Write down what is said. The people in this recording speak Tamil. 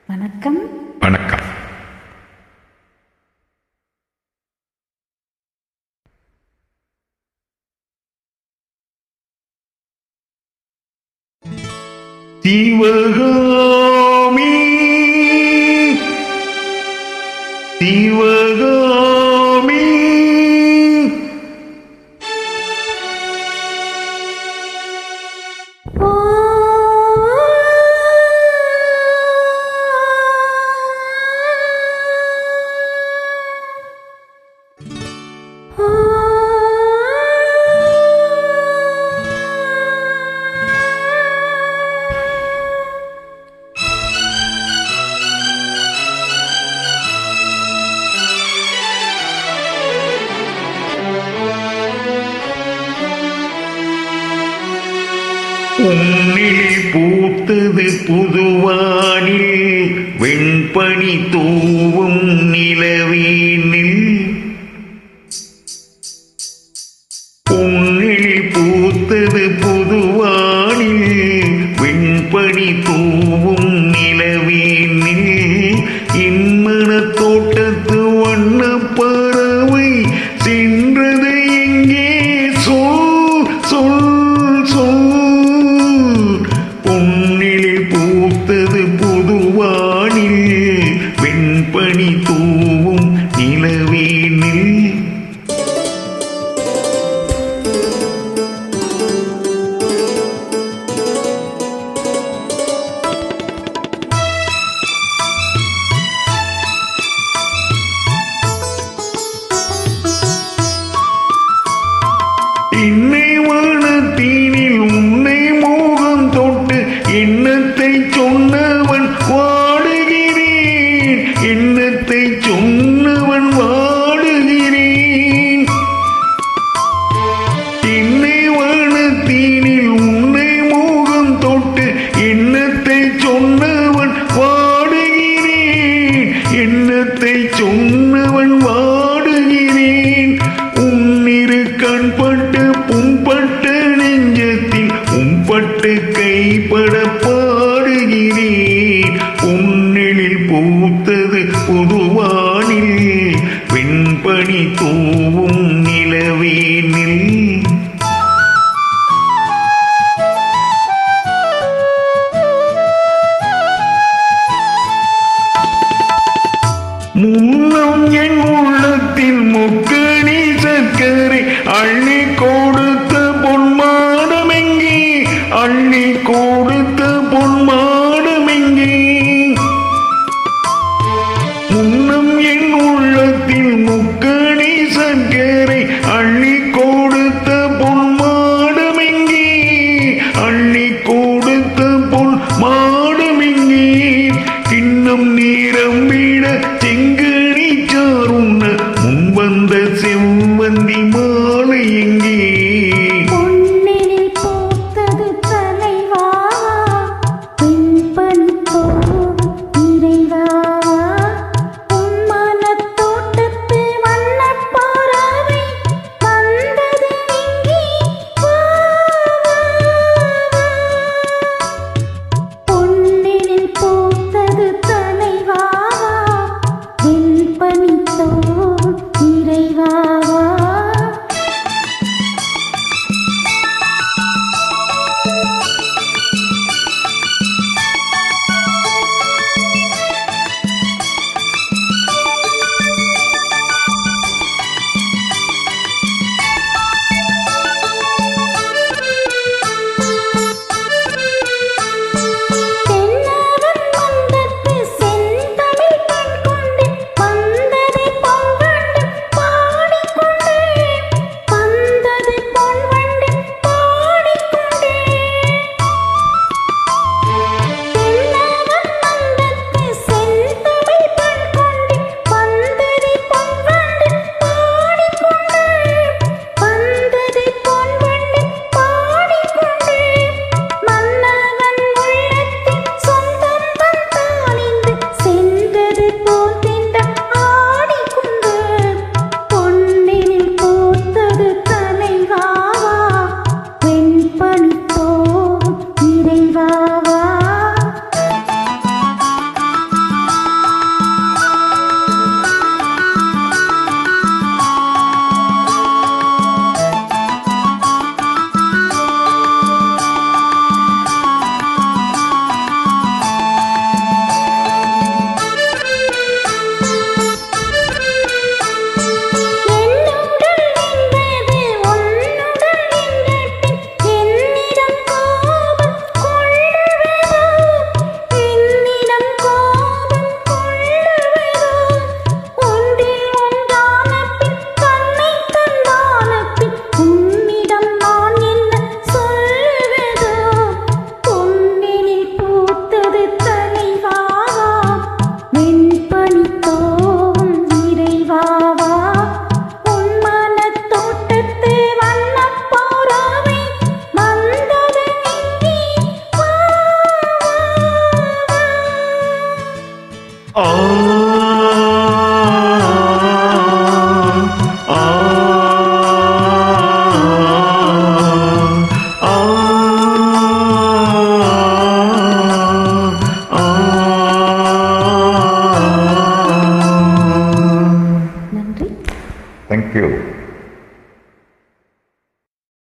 வணக்கம். வணக்கம். சிவகாமி சிவகாமி உன்னில் பூத்தது புதுவானில் வெண்பனி தூவும் நிலவீனில். உன்னில் பூத்தது புதுவானில் வெண்பனி தூவும் நிலவீனில். இன்மன தோட்டத்து வண்ண பறவை சென்றது எங்கே? சொல் சொல் சொல். பொன்னில் பூத்தது புதுவானில் வெண்பனி தூவும் நிலவீனில். என்னை வானத்தீனில் உன்னை மோகம் தொட்டு எண்ணத்தை சொன்னவன் வாடுகிறேன். எண்ணத்தை சொன்னவன் வாடுகிறேன். என்னை வானத்தீனில் உன்னை மோகம் தொட்டு எண்ணத்தை சொன்னவன் வாடுகிறேன். எண்ணத்தை சொன்னவன் வாடுகிறேன். உன்னிரு கண்பட்டு புண்பட்ட நெஞ்சத்தில் உம்பட்டு கைப்பட பாடுகிறேன். உன்னில் பூத்தது புதுவானில் வெண்பனி தூவும் நிலவீனில். முன்னம் என் உள்ளத்தில் முக்கணி சர்க்கரை அள்ளி கொடுத்த பொன்மாடமெங்கே? அள்ளி கொடுத்த பொன்மாடமெங்கே? முன்னம் என் உள்ளத்தில் முக்கணி சர்க்கரை அள்ளி கொடுத்த பொன்மாடமெங்கே? அள்ளி கொடுத்த பொன்மாடமெங்கே? கிண்ணம் நீரம் விட செங்கனி சாருண்ண முன்வந்த செவ்வந்தி மாலை எங்கே? பொன்னில் பூத்தது தலைவா ஆ ஆ நன்றி. Thank you.